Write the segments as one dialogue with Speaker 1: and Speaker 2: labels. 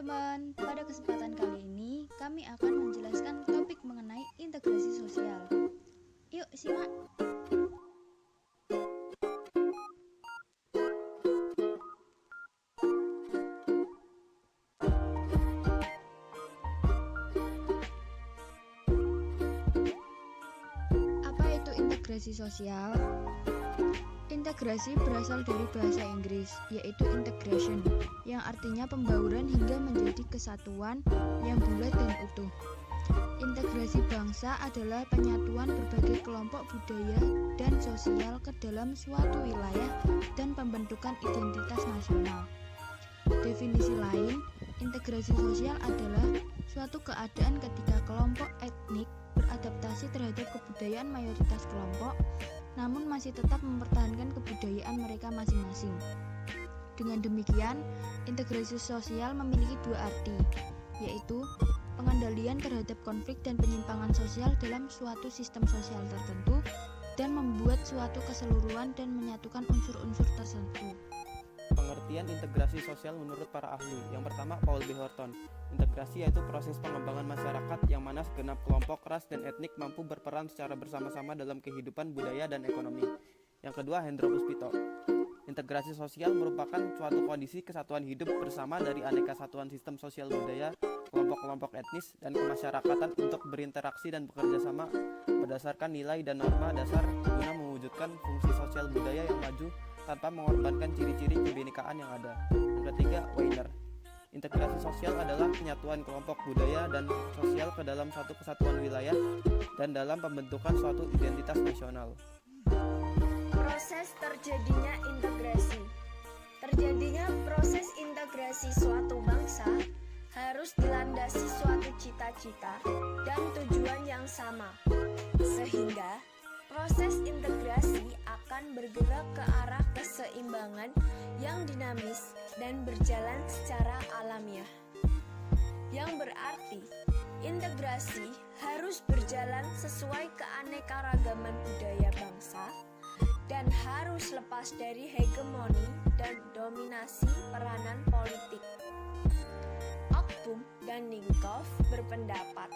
Speaker 1: teman-teman, pada kesempatan kali ini kami akan menjelaskan topik mengenai integrasi sosial. Yuk simak. Apa itu integrasi sosial? Integrasi berasal dari bahasa Inggris, yaitu integration, yang artinya pembauran hingga menjadi kesatuan yang bulat dan utuh. Integrasi bangsa adalah penyatuan berbagai kelompok budaya dan sosial ke dalam suatu wilayah dan pembentukan identitas nasional. Definisi lain, integrasi sosial adalah suatu keadaan ketika kelompok etnik beradaptasi terhadap kebudayaan mayoritas kelompok, namun masih tetap mempertahankan kebudayaan mereka masing-masing. Dengan demikian, integrasi sosial memiliki dua arti, yaitu pengendalian terhadap konflik dan penyimpangan sosial dalam suatu sistem sosial tertentu dan membuat suatu keseluruhan dan menyatukan unsur-unsur tertentu.
Speaker 2: Pengertian integrasi sosial menurut para ahli. Yang pertama, Paul B. Horton. Integrasi yaitu proses pengembangan masyarakat yang mana segenap kelompok, ras, dan etnik mampu berperan secara bersama-sama dalam kehidupan budaya dan ekonomi. Yang kedua, Hendro Puspito. Integrasi sosial merupakan suatu kondisi kesatuan hidup bersama dari aneka satuan sistem sosial budaya, kelompok-kelompok etnis, dan kemasyarakatan untuk berinteraksi dan bekerja sama berdasarkan nilai dan norma dasar guna mewujudkan fungsi sosial budaya yang maju tanpa mengorbankan ciri-ciri kebinekaan yang ada. Yang ketiga, Weiner. Integrasi sosial adalah penyatuan kelompok budaya dan sosial ke dalam satu kesatuan wilayah dan dalam pembentukan suatu identitas nasional.
Speaker 3: Proses terjadinya integrasi. Terjadinya proses integrasi suatu bangsa harus dilandasi suatu cita-cita dan tujuan yang sama, sehingga proses integrasi akan bergerak ke arah keseimbangan yang dinamis dan berjalan secara alamiah. Yang berarti, integrasi harus berjalan sesuai keanekaragaman budaya bangsa dan harus lepas dari hegemoni dan dominasi peranan politik. Okbum dan Ningkoff berpendapat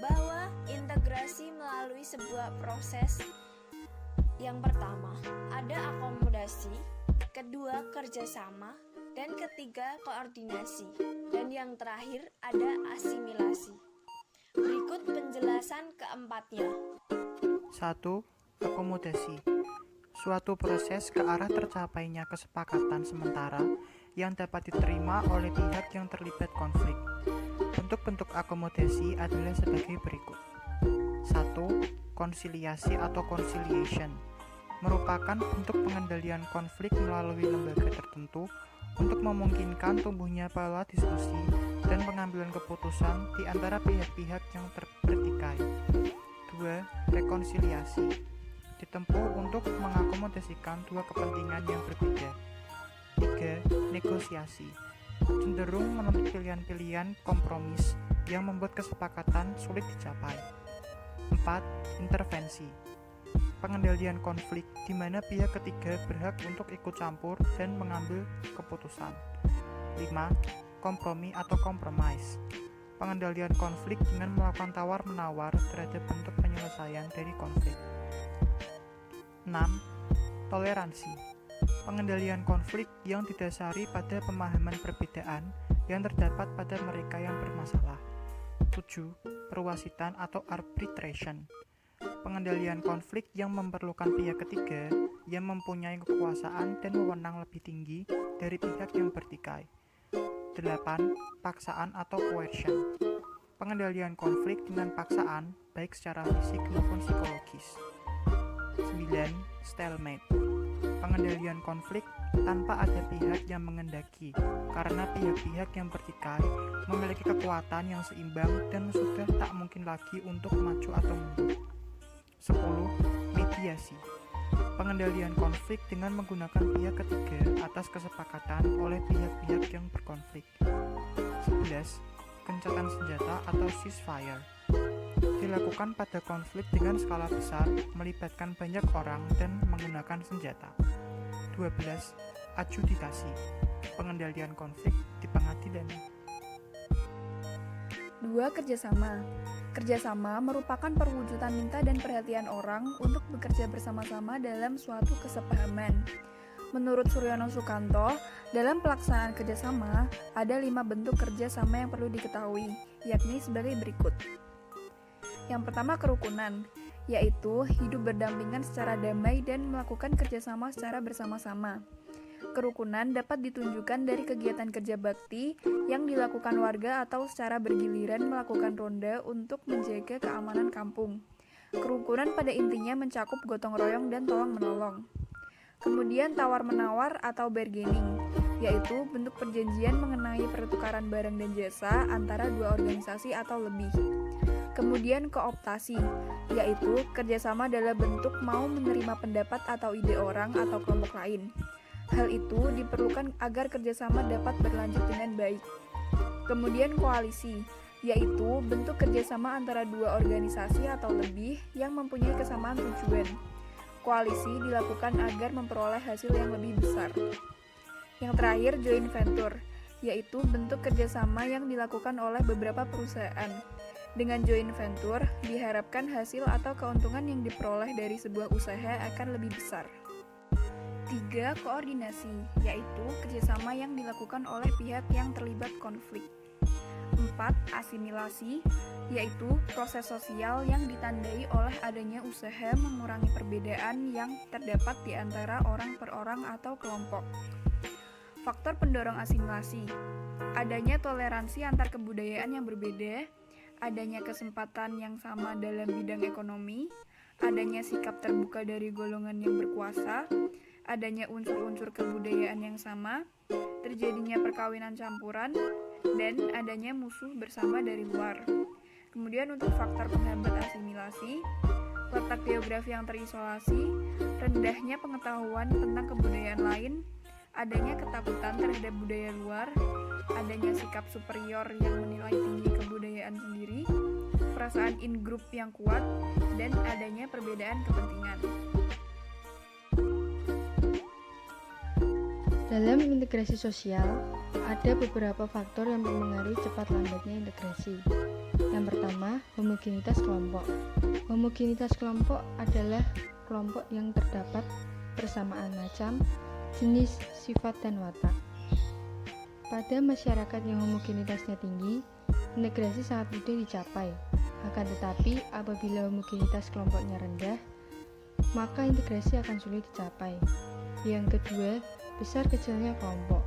Speaker 3: bahwa integrasi melalui sebuah proses. Yang pertama, ada akomodasi, kedua kerjasama, dan ketiga koordinasi, dan yang terakhir ada asimilasi. Berikut penjelasan keempatnya.
Speaker 4: 1. Akomodasi. Suatu proses ke arah tercapainya kesepakatan sementara yang dapat diterima oleh pihak yang terlibat konflik. Bentuk-bentuk akomodasi adalah sebagai berikut. 1. Konsiliasi atau conciliation merupakan bentuk pengendalian konflik melalui lembaga tertentu untuk memungkinkan tumbuhnya pola diskusi dan pengambilan keputusan di antara pihak-pihak yang bertikai. 2. Rekonsiliasi ditempuh untuk mengakomodasikan dua kepentingan yang berbeda. 3. Negosiasi cenderung menuntut pilihan-pilihan kompromis yang membuat kesepakatan sulit dicapai. 4. Intervensi pengendalian konflik di mana pihak ketiga berhak untuk ikut campur dan mengambil keputusan. 5. Kompromi atau compromise pengendalian konflik dengan melakukan tawar-menawar terhadap bentuk penyelesaian dari konflik. 6. Toleransi pengendalian konflik yang didasari pada pemahaman perbedaan yang terdapat pada mereka yang bermasalah. 7. Perwasitan atau arbitration pengendalian konflik yang memerlukan pihak ketiga yang mempunyai kekuasaan dan wewenang lebih tinggi dari pihak yang bertikai. 8. Paksaan atau coercion pengendalian konflik dengan paksaan baik secara fisik maupun psikologis. 9. Stalemate pengendalian konflik tanpa ada pihak yang mengendaki karena pihak-pihak yang bertikai memiliki kekuatan yang seimbang dan sudah tak mungkin lagi untuk maju atau mundur. 10. Mediasi pengendalian konflik dengan menggunakan pihak ketiga atas kesepakatan oleh pihak-pihak yang berkonflik. 11. Gencatan senjata atau ceasefire dilakukan pada konflik dengan skala besar, melibatkan banyak orang dan menggunakan senjata. 12. Adjudikasi pengendalian konflik di pengadilan.
Speaker 5: 2. Kerjasama. Kerjasama merupakan perwujudan minta dan perhatian orang untuk bekerja bersama-sama dalam suatu kesepahaman. Menurut Suryono Sukanto, dalam pelaksanaan kerjasama, ada 5 bentuk kerjasama yang perlu diketahui, yakni sebagai berikut. Yang pertama, kerukunan, yaitu hidup berdampingan secara damai dan melakukan kerjasama secara bersama-sama. Kerukunan dapat ditunjukkan dari kegiatan kerja bakti yang dilakukan warga atau secara bergiliran melakukan ronda untuk menjaga keamanan kampung. Kerukunan pada intinya mencakup gotong royong dan tolong-menolong. Kemudian tawar-menawar atau bargaining, yaitu bentuk perjanjian mengenai pertukaran barang dan jasa antara dua organisasi atau lebih. Kemudian kooptasi, yaitu kerjasama dalam bentuk mau menerima pendapat atau ide orang atau kelompok lain. Hal itu diperlukan agar kerjasama dapat berlanjut dengan baik. Kemudian koalisi, yaitu bentuk kerjasama antara dua organisasi atau lebih yang mempunyai kesamaan tujuan. Koalisi dilakukan agar memperoleh hasil yang lebih besar. Yang terakhir, joint venture, yaitu bentuk kerjasama yang dilakukan oleh beberapa perusahaan. Dengan joint venture, diharapkan hasil atau keuntungan yang diperoleh dari sebuah usaha akan lebih besar. 3. Koordinasi, yaitu kerjasama yang dilakukan oleh pihak yang terlibat konflik. 4. Asimilasi, yaitu proses sosial yang ditandai oleh adanya usaha mengurangi perbedaan yang terdapat di antara orang per orang atau kelompok. Faktor pendorong asimilasi, adanya toleransi antar kebudayaan yang berbeda, adanya kesempatan yang sama dalam bidang ekonomi, adanya sikap terbuka dari golongan yang berkuasa, adanya unsur-unsur kebudayaan yang sama, terjadinya perkawinan campuran, dan adanya musuh bersama dari luar. Kemudian untuk faktor penghambat asimilasi, letak geografi yang terisolasi, rendahnya pengetahuan tentang kebudayaan lain, adanya ketakutan terhadap budaya luar, adanya sikap superior yang menilai tinggi kebudayaan sendiri, perasaan in-group yang kuat, dan adanya perbedaan kepentingan.
Speaker 1: Dalam integrasi sosial, ada beberapa faktor yang mempengaruhi cepat lambatnya integrasi. Yang pertama, homogenitas kelompok. Homogenitas kelompok adalah kelompok yang terdapat persamaan macam, jenis, sifat, dan watak. Pada masyarakat yang homogenitasnya tinggi, integrasi sangat mudah dicapai. Akan tetapi, apabila homogenitas kelompoknya rendah, maka integrasi akan sulit dicapai. Yang kedua, besar kecilnya kelompok.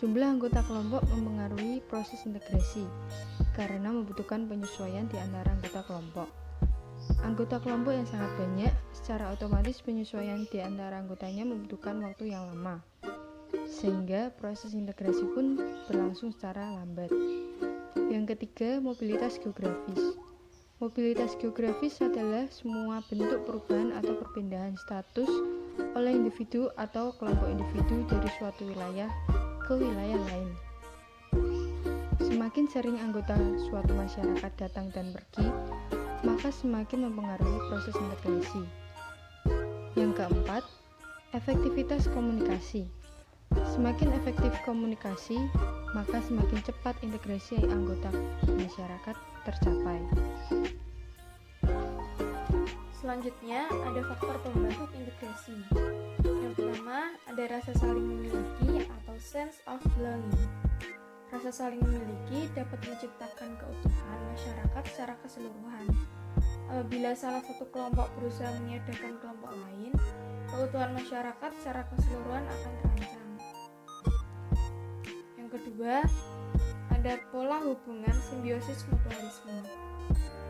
Speaker 1: Jumlah anggota kelompok mempengaruhi proses integrasi karena membutuhkan penyesuaian di antara anggota kelompok. Anggota kelompok yang sangat banyak, secara otomatis penyesuaian di antara anggotanya membutuhkan waktu yang lama, sehingga proses integrasi pun berlangsung secara lambat. Yang ketiga, mobilitas geografis. Mobilitas geografis adalah semua bentuk perubahan atau perpindahan status oleh individu atau kelompok individu dari suatu wilayah ke wilayah lain. Semakin sering anggota suatu masyarakat datang dan pergi, maka semakin mempengaruhi proses integrasi. Yang keempat, efektivitas komunikasi. Semakin efektif komunikasi, maka semakin cepat integrasi anggota masyarakat tercapai.
Speaker 6: Selanjutnya, ada faktor pembentuk integrasi. Yang pertama, ada rasa saling memiliki atau sense of belonging. Rasa saling memiliki dapat menciptakan keutuhan masyarakat secara keseluruhan. Apabila salah satu kelompok berusaha meniadakan kelompok lain, keutuhan masyarakat secara keseluruhan akan terancam. Yang kedua, ada pola hubungan simbiosis mutualisme.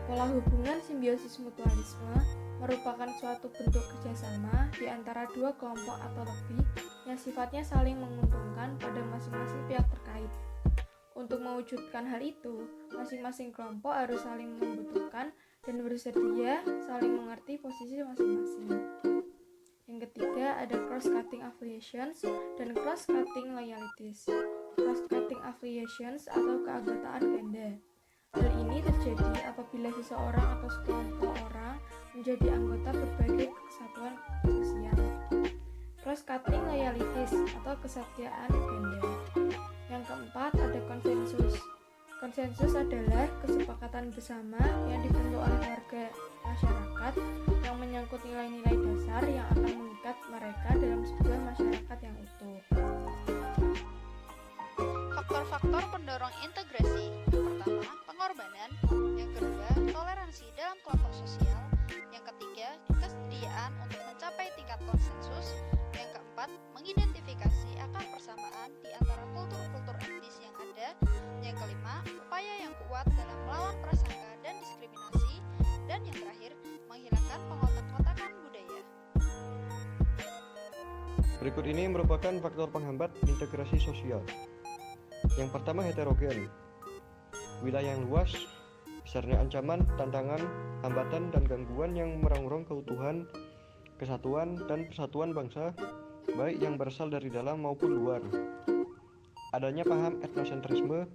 Speaker 6: Pola hubungan simbiosis mutualisme merupakan suatu bentuk kerjasama di antara dua kelompok atau lebih yang sifatnya saling menguntungkan pada masing-masing pihak terkait. Untuk mewujudkan hal itu, masing-masing kelompok harus saling membutuhkan dan bersedia saling mengerti posisi masing-masing. Yang ketiga, ada cross-cutting affiliations dan cross-cutting loyalties. Cross-cutting affiliations atau keanggotaan ganda. Hal ini terjadi apabila seseorang atau sekelompok orang menjadi anggota berbagai kesatuan sosial. Cross-cutting loyalties atau kesetiaan ganda. Yang keempat, ada konsensus. Konsensus adalah kesepakatan bersama yang dibentuk oleh warga masyarakat yang menyangkut nilai-nilai dasar yang akan mengikat mereka dalam sebuah masyarakat yang utuh.
Speaker 7: Faktor-faktor pendorong integrasi. Yang pertama, pengorbanan. Yang kedua, toleransi dalam kelompok sosial. Yang ketiga, kesediaan untuk mencapai tingkat konsensus. Yang keempat, mengidentifikasi akar persamaan di antara kultur-kultur etnis yang ada. Yang kelima, upaya yang kuat dalam melawan prasangka dan diskriminasi. Dan yang terakhir, menghilangkan pengotak-kotakan budaya.
Speaker 8: Berikut ini merupakan faktor penghambat integrasi sosial. Yang pertama, heterogen. Wilayah yang luas, besarnya ancaman, tantangan, hambatan, dan gangguan yang merongrong keutuhan, kesatuan, dan persatuan bangsa, baik yang berasal dari dalam maupun luar. Adanya paham etnosentrisme,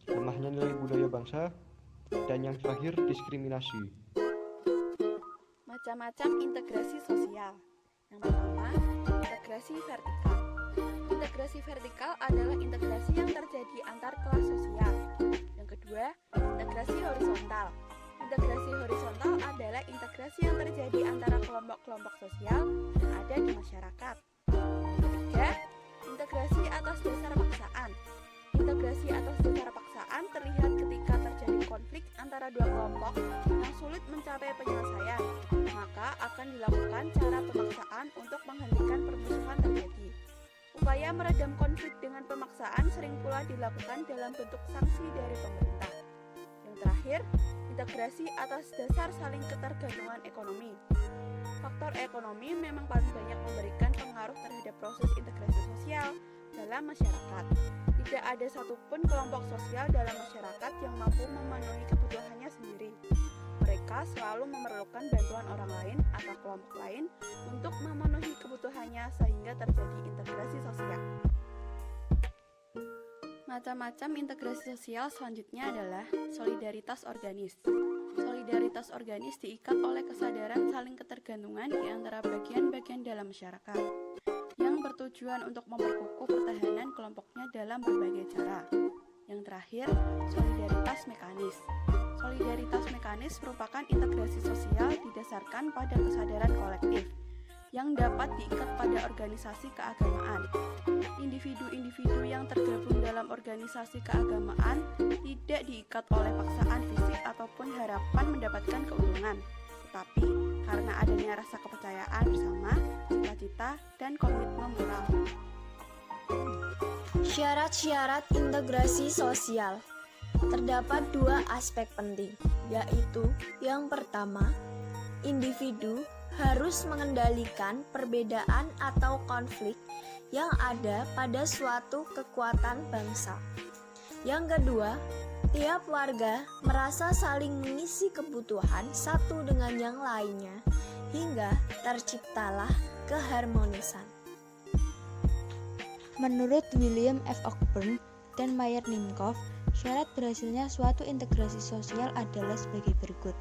Speaker 8: lemahnya nilai budaya bangsa, dan yang terakhir, diskriminasi.
Speaker 5: Macam-macam integrasi sosial. Yang pertama, integrasi vertikal. Integrasi vertikal adalah integrasi yang terjadi antar kelas sosial. Yang kedua, integrasi horizontal. Integrasi horizontal adalah integrasi yang terjadi antara kelompok-kelompok sosial yang ada di masyarakat. Yang ketiga, integrasi atas dasar paksaan. Integrasi atas dasar paksaan terlihat ketika terjadi konflik antara dua kelompok yang sulit mencapai penyelesaian, maka akan dilakukan cara pemaksaan untuk menghentikan permusuhan terjadi. Upaya meredam konflik dengan pemaksaan sering pula dilakukan dalam bentuk sanksi dari pemerintah. Yang terakhir, integrasi atas dasar saling ketergantungan ekonomi. Faktor ekonomi memang paling banyak memberikan pengaruh terhadap proses integrasi sosial dalam masyarakat. Tidak ada satupun kelompok sosial dalam masyarakat yang mampu memenuhi kebutuhannya sendiri. Mereka selalu memerlukan bantuan orang lain atau kelompok lain untuk memenuhi kebutuhannya sehingga terjadi integrasi sosial. Macam-macam integrasi sosial selanjutnya adalah solidaritas organis. Solidaritas organis diikat oleh kesadaran saling ketergantungan di antara bagian-bagian dalam masyarakat yang bertujuan untuk memperkukuh pertahanan kelompoknya dalam berbagai cara. Yang terakhir, solidaritas mekanis. Solidaritas mekanis merupakan integrasi sosial didasarkan pada kesadaran kolektif yang dapat diikat pada organisasi keagamaan. Individu-individu yang tergabung dalam organisasi keagamaan tidak diikat oleh paksaan fisik ataupun harapan mendapatkan keuntungan, tetapi karena adanya rasa kepercayaan bersama, cita-cita, dan komitmen moral.
Speaker 3: Syarat-syarat integrasi sosial. Terdapat dua aspek penting, yaitu yang pertama, individu harus mengendalikan perbedaan atau konflik yang ada pada suatu kekuatan bangsa. Yang kedua, tiap warga merasa saling mengisi kebutuhan satu dengan yang lainnya hingga terciptalah keharmonisan.
Speaker 1: Menurut William F. Cockburn dan Meyer Nimkov, syarat berhasilnya suatu integrasi sosial adalah sebagai berikut.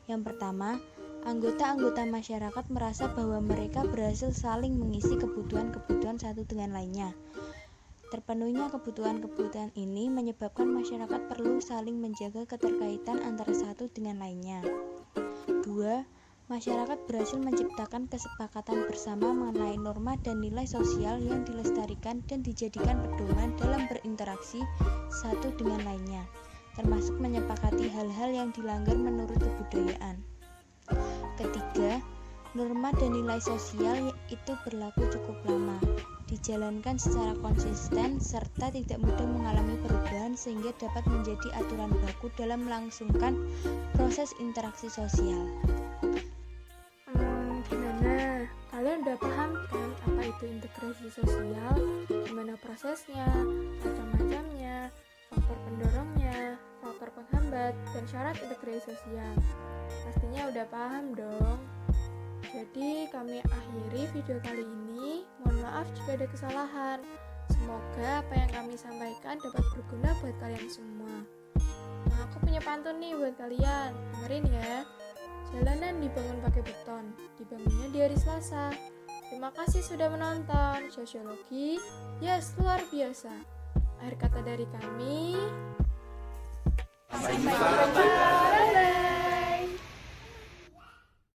Speaker 1: Yang pertama, anggota-anggota masyarakat merasa bahwa mereka berhasil saling mengisi kebutuhan-kebutuhan satu dengan lainnya. Terpenuhnya kebutuhan-kebutuhan ini menyebabkan masyarakat perlu saling menjaga keterkaitan antara satu dengan lainnya. 2. Masyarakat berhasil menciptakan kesepakatan bersama mengenai norma dan nilai sosial yang dilestarikan dan dijadikan pedoman dalam berinteraksi satu dengan lainnya, termasuk menyepakati hal-hal yang dilanggar menurut kebudayaan. Ketiga, norma dan nilai sosial itu berlaku cukup lama, dijalankan secara konsisten serta tidak mudah mengalami perubahan sehingga dapat menjadi aturan baku dalam melangsungkan proses interaksi sosial.
Speaker 6: Gimana? Kalian udah paham kan apa itu integrasi sosial? Gimana prosesnya, macam-macamnya, faktor pendorongnya, faktor penghambat, dan syarat integrasi sosial? Pastinya udah paham dong. Jadi kami akhiri video kali ini. Mohon maaf jika ada kesalahan. Semoga apa yang kami sampaikan dapat berguna buat kalian semua. Nah, aku punya pantun nih buat kalian. Dengerin ya. Jalanan dibangun pakai beton, dibangunnya di hari Selasa. Terima kasih sudah menonton. Sosiologi, yes, luar biasa. Akhir kata dari kami,
Speaker 9: Sampai jumpa.